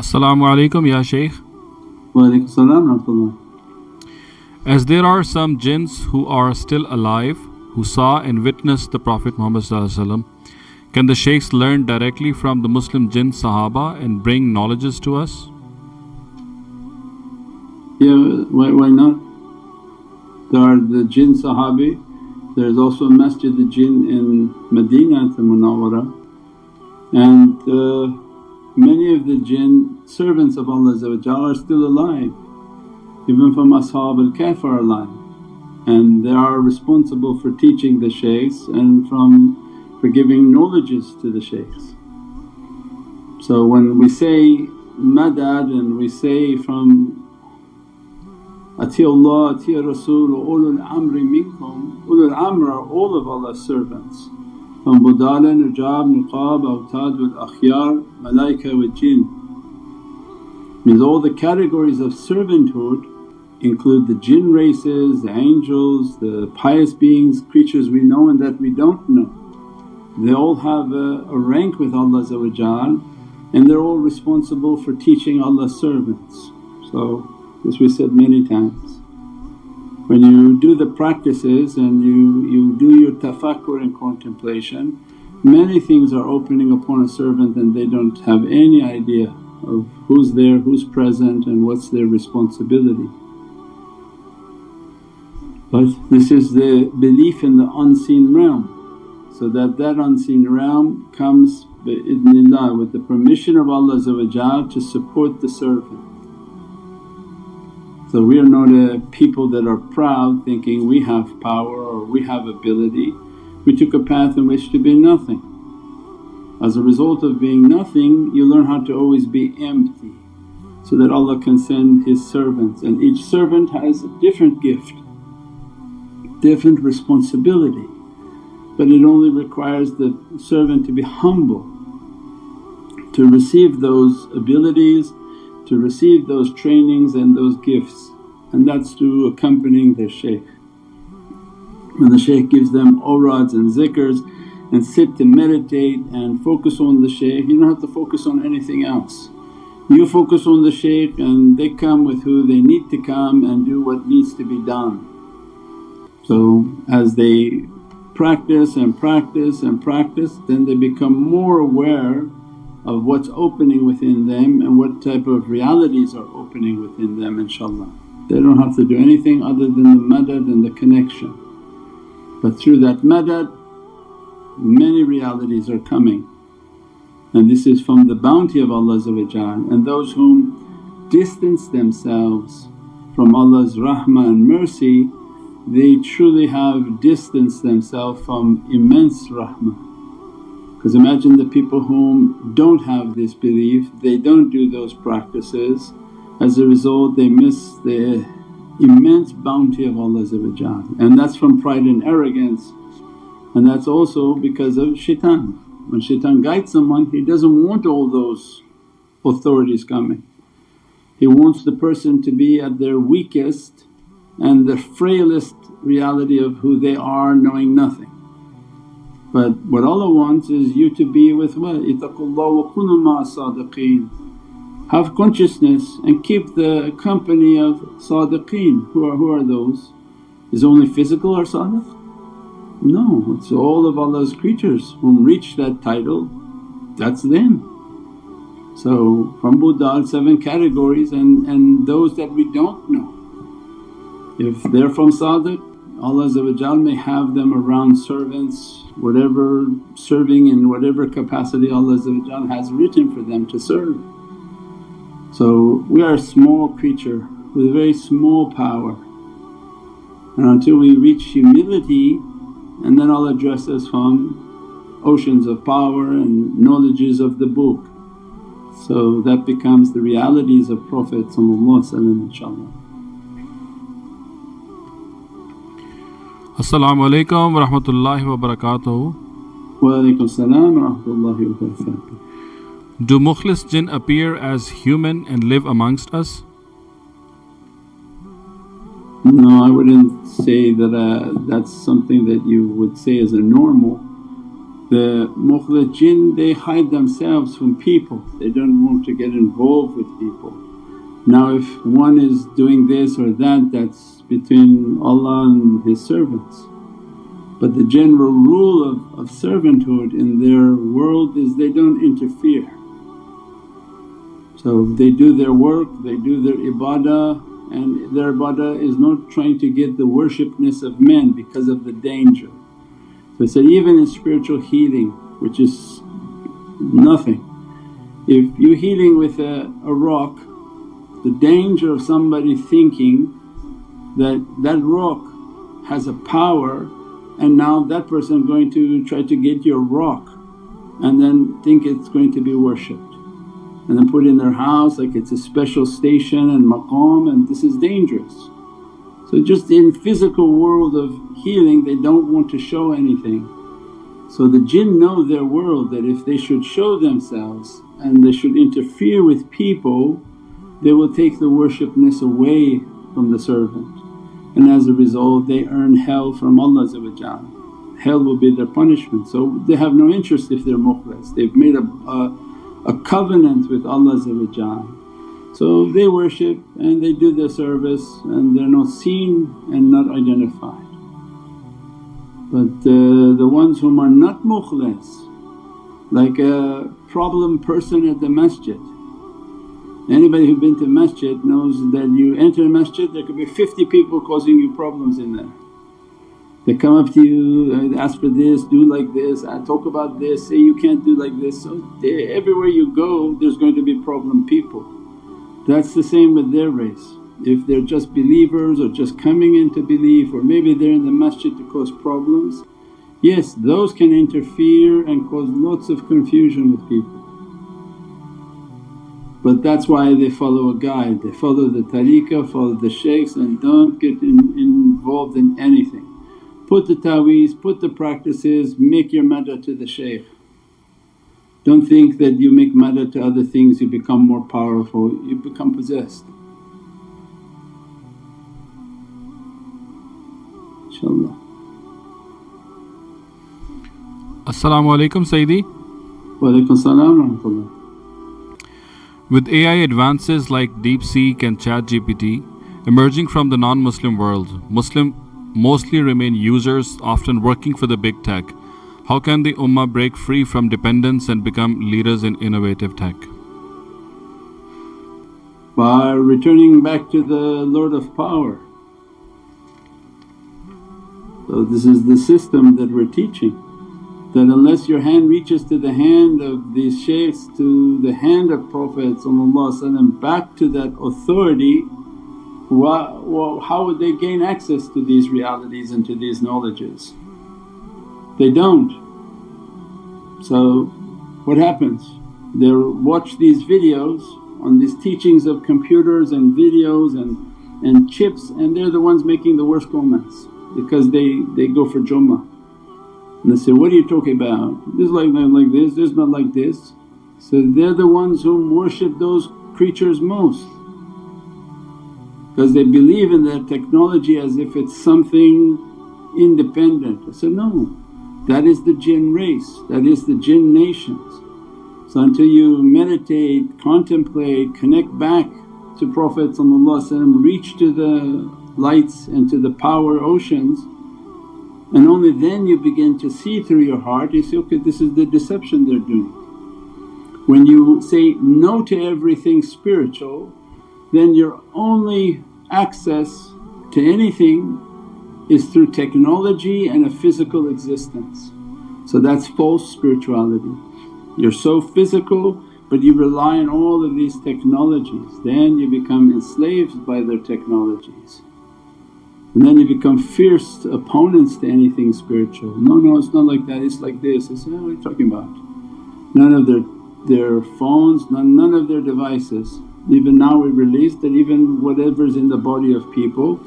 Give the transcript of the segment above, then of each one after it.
Assalamu alaikum, Ya Shaykh. Wa alaikum salam rahmatullah. As there are some jinns who are still alive, who saw and witnessed the Prophet Muhammad ﷺ, can the shaykhs learn directly from the Muslim jinn Sahaba and bring knowledges to us? Yeah, why not? There are the jinn Sahabi, there's also Masjid al-Jinn in Medina al-Munawwara, and many of the jinn servants of Allah are still alive, even from Ashab al-Kahf are alive, and they are responsible for teaching the shaykhs and for giving knowledges to the shaykhs. So when we say madad and we say from Ati Allah, Ati Rasul, ulul amri minkum, ulul amr are all of Allah's servants from budala, nujab, nuqab, awtad wal akhyar, malaika wa jinn. Means all the categories of servanthood include the jinn races, the angels, the pious beings, creatures we know and that we don't know. They all have a rank with Allah and they're all responsible for teaching Allah's servants. So this we said many times. When you do the practices and you do your tafakkur and contemplation, many things are opening upon a servant and they don't have any idea of who's there, who's present and what's their responsibility. But this is the belief in the unseen realm, so that unseen realm comes bi-idhnillah with the permission of Allah to support the servant. So we are not a people that are proud thinking we have power or we have ability. We took a path in which to be nothing. As a result of being nothing you learn how to always be empty so that Allah can send His servants, and each servant has a different gift, different responsibility, but it only requires the servant to be humble to receive those abilities, to receive those trainings and those gifts, and that's through accompanying their shaykh. When the shaykh gives them awrads and zikrs and sit to meditate and focus on the shaykh, you don't have to focus on anything else. You focus on the shaykh and they come with who they need to come and do what needs to be done. So as they practice and practice and practice, then they become more aware of what's opening within them and what type of realities are opening within them, inshaAllah. They don't have to do anything other than the madad and the connection. But through that madad many realities are coming, and this is from the bounty of Allah. And those whom distance themselves from Allah's rahmah and mercy, they truly have distanced themselves from immense rahmah. Because imagine the people whom don't have this belief, they don't do those practices, as a result they miss the immense bounty of Allah, and that's from pride and arrogance, and that's also because of shaitan. When shaitan guides someone, he doesn't want all those authorities coming. He wants the person to be at their weakest and the frailest reality of who they are, knowing nothing. But what Allah wants is you to be with what? Ittaqullah wa kunu ma'a sadiqeen. Have consciousness and keep the company of sadiqeen. Who are those? Is only physical or sadiq? No, it's all of Allah's creatures whom reach that title, that's them. So from Buddha 7 categories and those that we don't know. If they're from sadiq, Allah may have them around servants, whatever serving in whatever capacity Allah has written for them to serve. So we are a small creature with a very small power, and until we reach humility, and then Allah address us from oceans of power and knowledges of the book. So that becomes the realities of Prophet inshaAllah. As-salamu alaykum wa rahmatullahi wa barakatuhu. Wa alaikum salam wa rahmatullahi wa barakatuh. Do mukhlis jinn appear as human and live amongst us? No, I wouldn't say that that's something that you would say as a normal. The mukhlas jinn, they hide themselves from people, they don't want to get involved with people. Now if one is doing this or that, that's between Allah and His servants. But the general rule of servanthood in their world is they don't interfere. So they do their work, they do their ibadah, and their ibadah is not trying to get the worshipness of men because of the danger. So said even in spiritual healing, which is nothing, if you're healing with a rock, the danger of somebody thinking that that rock has a power and now that person going to try to get your rock and then think it's going to be worshipped and then put in their house like it's a special station and maqam, and this is dangerous. So just in physical world of healing they don't want to show anything. So the jinn know their world that if they should show themselves and they should interfere with people, they will take the worshipness away from the servant, and as a result they earn hell from Allah. Hell will be their punishment. So they have no interest if they're mukhlas, they've made a covenant with Allah. So they worship and they do their service and they're not seen and not identified. But the ones whom are not mukhlas, like a problem person at the masjid. Anybody who been to masjid knows that you enter a masjid there could be 50 people causing you problems in there. They come up to you, ask for this, do like this, talk about this, say you can't do like this. So everywhere you go there's going to be problem people. That's the same with their race. If they're just believers or just coming into belief, or maybe they're in the masjid to cause problems, yes those can interfere and cause lots of confusion with people. But that's why they follow a guide, they follow the tariqah, follow the shaykhs, and don't get involved in anything. Put the ta'weez, put the practices, make your madad to the shaykh. Don't think that you make madad to other things you become more powerful, you become possessed. InshaAllah. As-salaamu alaykum Sayyidi. Wa alaykum salaam wa rahmatullah. With AI advances like DeepSeek and ChatGPT emerging from the non-Muslim world, Muslim mostly remain users, often working for the big tech. How can the ummah break free from dependence and become leaders in innovative tech? By returning back to the Lord of Power. So this is the system that we're teaching, that unless your hand reaches to the hand of these shaykhs, to the hand of Prophet back to that authority, how would they gain access to these realities and to these knowledges? They don't. So what happens? They watch these videos on these teachings of computers and videos and chips, and they're the ones making the worst comments because they go for Jummah. And they say, what are you talking about? This is like this, this is not like this. So they're the ones who worship those creatures most, because they believe in that technology as if it's something independent. I said, no, that is the jinn race, that is the jinn nations. So until you meditate, contemplate, connect back to Prophet, reach to the lights and to the power oceans, and only then you begin to see through your heart, you say, okay, this is the deception they're doing. When you say no to everything spiritual, then your only access to anything is through technology and a physical existence. So that's false spirituality. You're so physical but you rely on all of these technologies, then you become enslaved by their technologies. And then you become fierce opponents to anything spiritual. No, it's not like that, it's like this. I say, what are you talking about? None of their phones, none of their devices. Even now we released that even whatever's in the body of people,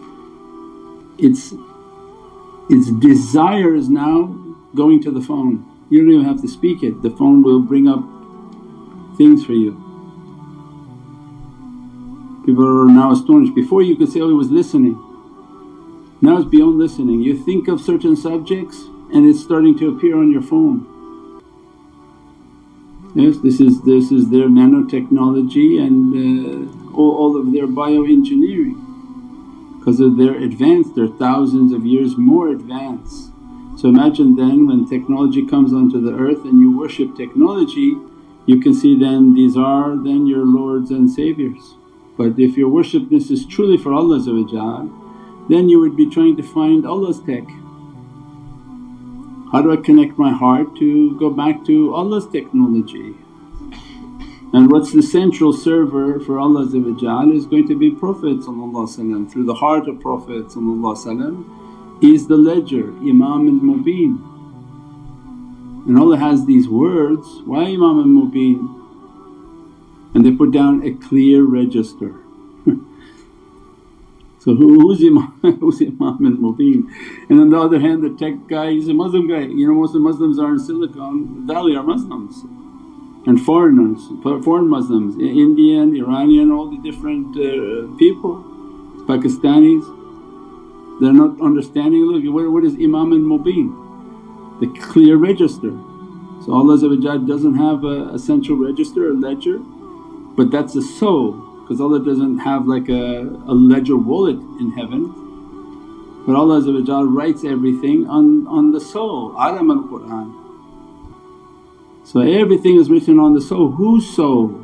its desire is now going to the phone. You don't even have to speak it, the phone will bring up things for you. People are now astonished. Before you could say, oh, he was listening. Now it's beyond listening. You think of certain subjects and it's starting to appear on your phone. Yes, this is their nanotechnology and all of their bioengineering. Because they're advanced, they're thousands of years more advanced. So imagine then when technology comes onto the earth and you worship technology, you can see then these are then your lords and saviors. But if your worshipness is truly for Allah, then you would be trying to find Allah's tech. How do I connect my heart to go back to Allah's technology? And what's the central server for Allah is going to be Prophet through the heart of Prophet is the ledger, Imam and Mubin. And Allah has these words, why Imam and Mubin? And they put down a clear register. So who's Imam, who's Imam and Mubin? And on the other hand the tech guy, he's a Muslim guy. Most of the Muslims are in Silicon Valley are Muslims and foreigners, foreign Muslims, Indian, Iranian, all the different people, Pakistanis. They're not understanding, look what is Imam and Mubin? The clear register. So Allah doesn't have a central register, a ledger, but that's a soul. Because Allah doesn't have like a ledger wallet in heaven, but Allah writes everything on the soul, alam al-Qur'an. So everything is written on the soul. Whose soul?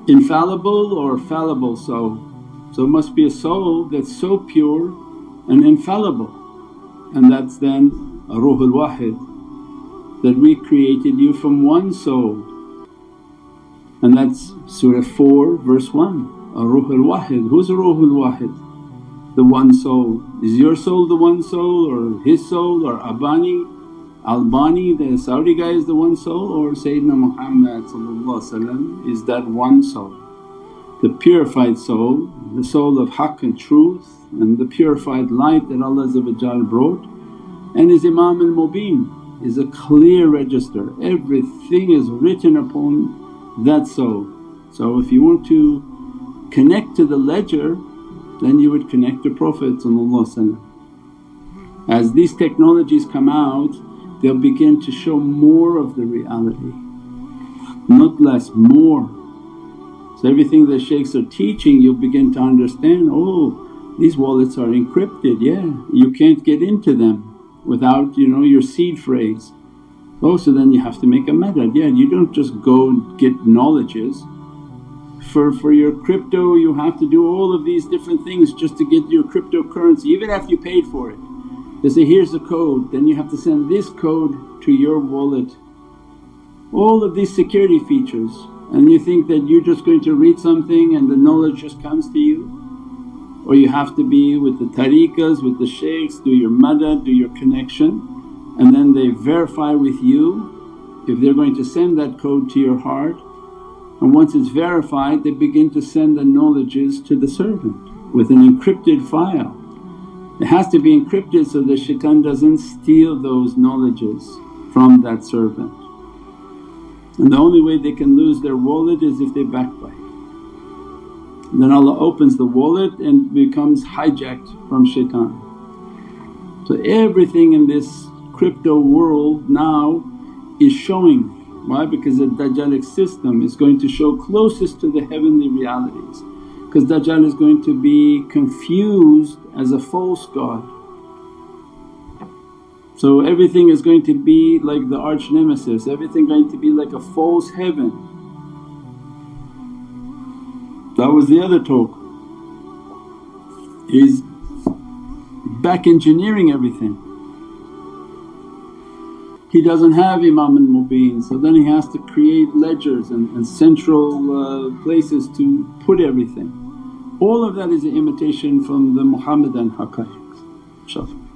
Infallible or fallible soul? So it must be a soul that's so pure and infallible, and that's then a Ruhul Wahid, that we created you from one soul. And that's Surah 4 verse 1, Ruhul Wahid. Who's Ruhul Wahid? The one soul. Is your soul the one soul or his soul or Albani the Saudi guy is the one soul, or Sayyidina Muhammad is that one soul? The purified soul, the soul of haqq and truth and the purified light that Allah brought, and His Imam al-Mubin is a clear register. Everything is written upon that soul. So if you want to connect to the ledger, then you would connect to Prophet. As these technologies come out, they'll begin to show more of the reality, not less, more. So everything the shaykhs are teaching you'll begin to understand, oh these wallets are encrypted, yeah, you can't get into them without your seed phrase. Oh, so then you have to make a madad. Yeah, you don't just go get knowledges. For your crypto you have to do all of these different things just to get your cryptocurrency, even after you paid for it. They say, here's the code, then you have to send this code to your wallet. All of these security features, and you think that you're just going to read something and the knowledge just comes to you. Or you have to be with the tariqas, with the shaykhs, do your madad, do your connection. And then they verify with you if they're going to send that code to your heart, and once it's verified they begin to send the knowledges to the servant with an encrypted file. It has to be encrypted so the shaitan doesn't steal those knowledges from that servant. And the only way they can lose their wallet is if they backbite. Then Allah opens the wallet and becomes hijacked from shaitan. So everything in this crypto world now is showing. Why? Because the Dajjalic system is going to show closest to the heavenly realities, because Dajjal is going to be confused as a false god. So everything is going to be like the arch nemesis, everything going to be like a false heaven. That was the other talk. He's back engineering everything. He doesn't have Imam and Mubin, so then he has to create ledgers and central places to put everything. All of that is an imitation from the Muhammadan haqqaiq.